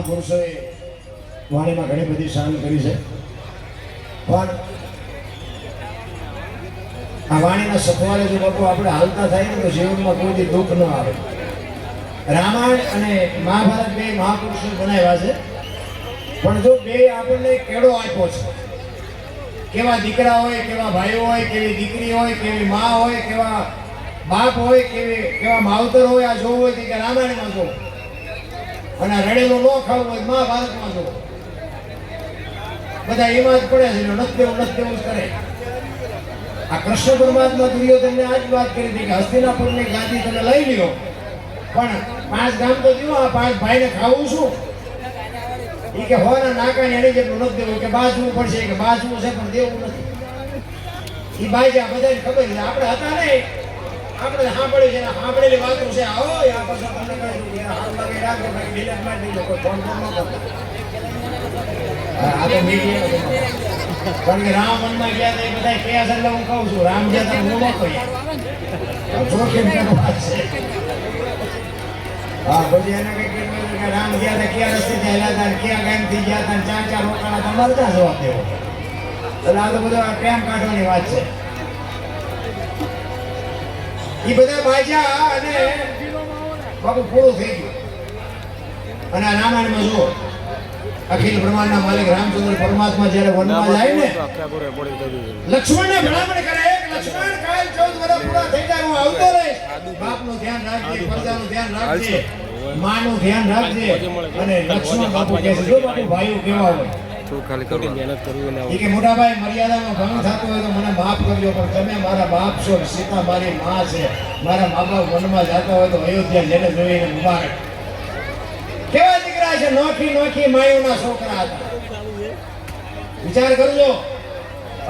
મહાપુરુષોએ વાણીમાં ઘણી બધી શાન કરી છે, પણ આ વાણીના સથવારે જો બાપુ આપણે હાલતા થાય ને તો જીવનમાં કોઈ દુઃખ ન આવે. રામાયણ અને મહાભારત બે મહાપુરુષો બનાવ્યા છે, પણ જો બે આપણને કેળો આપ્યો છે, કેવા દીકરા હોય, કેવા ભાઈઓ હોય, કેવી દીકરી હોય, કેવી મા હોય, કેવા બાપ હોય, કેવા માવતર હોય, આ જોવું હોય કે રામાયણમાં જોવું, અને રડેલો ન ખાવું હોય મહાભારતમાં જોવું. બધા એમાં જ પડે છે, નથી દેવું જ કરે. આ કૃષ્ણ પરમાત્મા દુર્યોધનને આ જ વાત કરી હતી કે હસ્તિનાપુરની ગાદી તમે લઈ લ્યો, પણ 5 ગામ તો દીવો, આ 5 ભાઈને ખાવું શું? એ કે હોના નાકાને એની જેટલું નથી દેવું, કે બાજવું પડશે, કે બાજવું છે પણ દેવું નથી. એ ભાઈ છે, બધાને ખબર છે. આપણે હતા ને, આપણે સાંભળ્યું છે, સાંભળેલી વાતો છે. આવો આ પાછા તમને કહી હાથ લાગે રાખો, ડિલેટ મારી દીધો, કોઈ ફોન ન કરતો. આ તો મીડિયા કારણ કે રામ વનમાં ગયા હતા, એ બધા કયા છે એટલે હું કહું છું, રામ ગયા હતા હું ન કહું. જોખમ વાત છે. હા, પછી એને કઈ કીધું કે રામ ગયા હતા, કયા રસ્તે ચાલ્યા હતા, કયા ગામથી ગયા હતા, 4 રોકાણા, તમારે ક્યાં જવાબ દેવો? એટલે આ તો બધું પ્રેમ કાઢવાની વાત છે. એ બધા બાજા અને બાપુ પૂરું થઈ ગયું. અને આ રામાયણમાં જુઓ, અખિલ બ્રહ્માંડના માલિક રામચંદ્ર પરમાત્મા જ્યારે વનમાં જાય ને, લક્ષ્મણને ભલામણ કરે, લક્ષ્મણ કાલ 14 વર્ષ પૂરા થઈ જાય, હું આવતો રહીશ. બાપનું ધ્યાન રાખજે, પ્રજાનું ધ્યાન રાખજે, માનું ધ્યાન રાખજે. અને લક્ષ્મણ બાપુ કહે છે, જો બાપુ ભાઈઓ કેવા હોય, મોટા ભાઈ મર્યાદામાં ભંગ થતો હોય તો મને માફ કરજો, પણ તમે મારા બાપ છો, સીતા મારી માં છે, મારા મા બાપ વનમાં જતા હોય તો અયોધ્યા જેને જોઈને મુબારક. કેવા દીકરા છે, નોખી માયુના છોકરા હતા. વિચાર કરજો,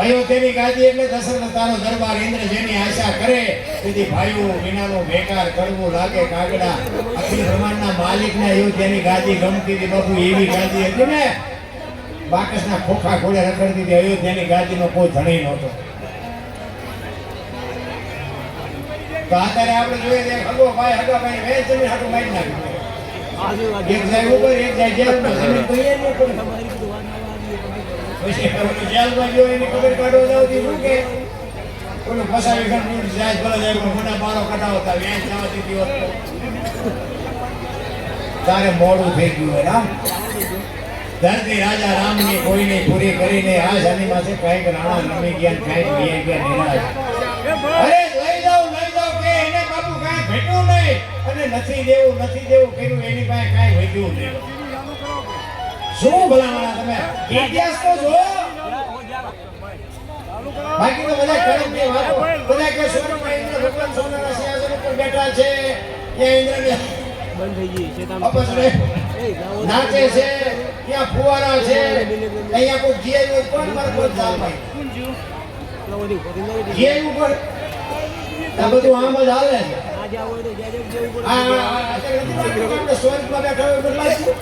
અયોધ્યાની ગાદી એટલે દશરથ તારો દરબાર, ઇન્દ્ર જેની આશા કરે તેથી ભાઈઓ વિનાનો બેકાર કરવું લાગે કાગડા. અખિલ બ્રહ્માંડના માલિકને અયોધ્યાની ગાદી ગમતી હતી બાપુ, એવી ગાદી હતી ને, બાકસના ખોખા ખોડે રખડતી હતી. અયોધ્યાની ગાદીનો કોઈ ધણી નહોતો. તો અત્યારે આપણે જોઈએ હગો ભાઈ હગા ભાઈ વેચ જમીન હાટું મારી નાખ્યું. એક જાય ઉપર, એક જાય જેલમાં. જમીન તો એ ન પડે. પછી જેલમાં ગયો એની ખબર કાઢવા જાવતી શું કે ઓલું ફસાવી ગણ જાય ભલે જાય પણ મને મારો કઢાવતા વેચ જવાતી દિવસ તારે મોડું થઈ ગયું હોય. રામ ધરતી રાજા રામની કોઈની પૂરી કરીને આ જાનીમાં છે કઈક રાણા નમી ગયા, કઈક લઈ ગયા નિરાશ. અરે લઈ જાઓ કે એને બાપુ કાંઈ ભેટું નહીં, અને નથી દેવું કર્યું એની પાસે કાંઈ વધ્યું નહીં. શું ભલામણા તમે ઇતિહાસ તો જો, બાકી તો બધા કરમની વાતો. બધા કે સ્વર્ગમાં ઇન્દ્ર ભગવાન સોનાના સિંહાસન ઉપર બેઠા છે, ત્યાં ઇન્દ્રને બંધ થઈ ગઈ છે, નાચે છે, ત્યાં ફુવારા છે, અહીંયા કોઈ જીઆઈ હોય કોણ મારે કોઈ ચાલ ભાઈ જીઆઈ ઉપર આ બધું આમ જ હાલે છે. સ્વર્ગમાં બેઠા હોય બદલાય છે.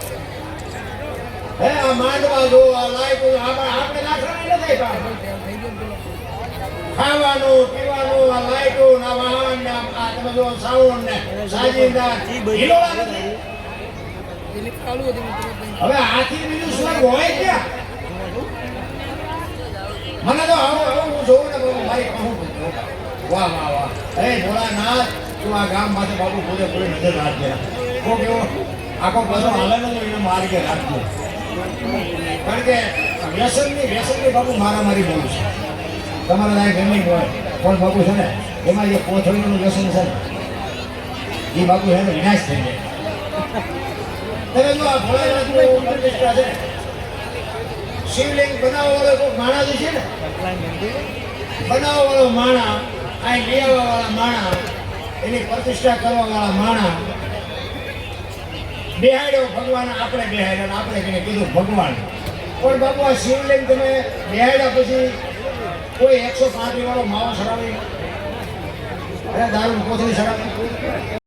હે આ માંડવા જો, આ લાઈટ આપણે નાખવાની નથી, ખાવાનું પીવાનું, આ લાઈટો ના વાહન ને આ તમે જો સાઉન્ડ ને સાજીદાર હિલોળા નથી. હવે આથી બીજું સ્વર્ગ હોય ક્યાં? મને તો હું જોઉં ને મારી કહું વાહ વાહ વાહ. હે ભોળાનાથ, તું આ ગામ માટે બાબુ પૂરેપૂરી નજર રાખજે. હું કેવો આખો બધો હાલે ને એને માર્ગે રાખજો, કારણ કે વ્યસનની બાબુ મારામારી બહુ છે. તમારે ત્યાં ગેમિંગ હોય પણ બાપુ છે ને, એમાં જે કોથળીનું વ્યસન છે ને એ બાપુ એને વિનાશ થઈ જાય. તમે જો આ ભોળાનાથની પ્રતિષ્ઠા છે, શિવલિંગ બનાવવા વાળો કોઈ માણા જે છે ને, બનાવવા વાળો માણા, આ લઈ આવવા વાળા માણા, એની પ્રતિષ્ઠા કરવા વાળા માણા બેહાડ્યો ભગવાન, આપણે બેહાડ્યા, આપણે કીધું ભગવાન. પણ બાપુ આ શિવલિંગ તમે બેહાડ્યા પછી કોઈ 135 વાળો માવો સડાવી, અરે દારૂ કોથળી સડાવી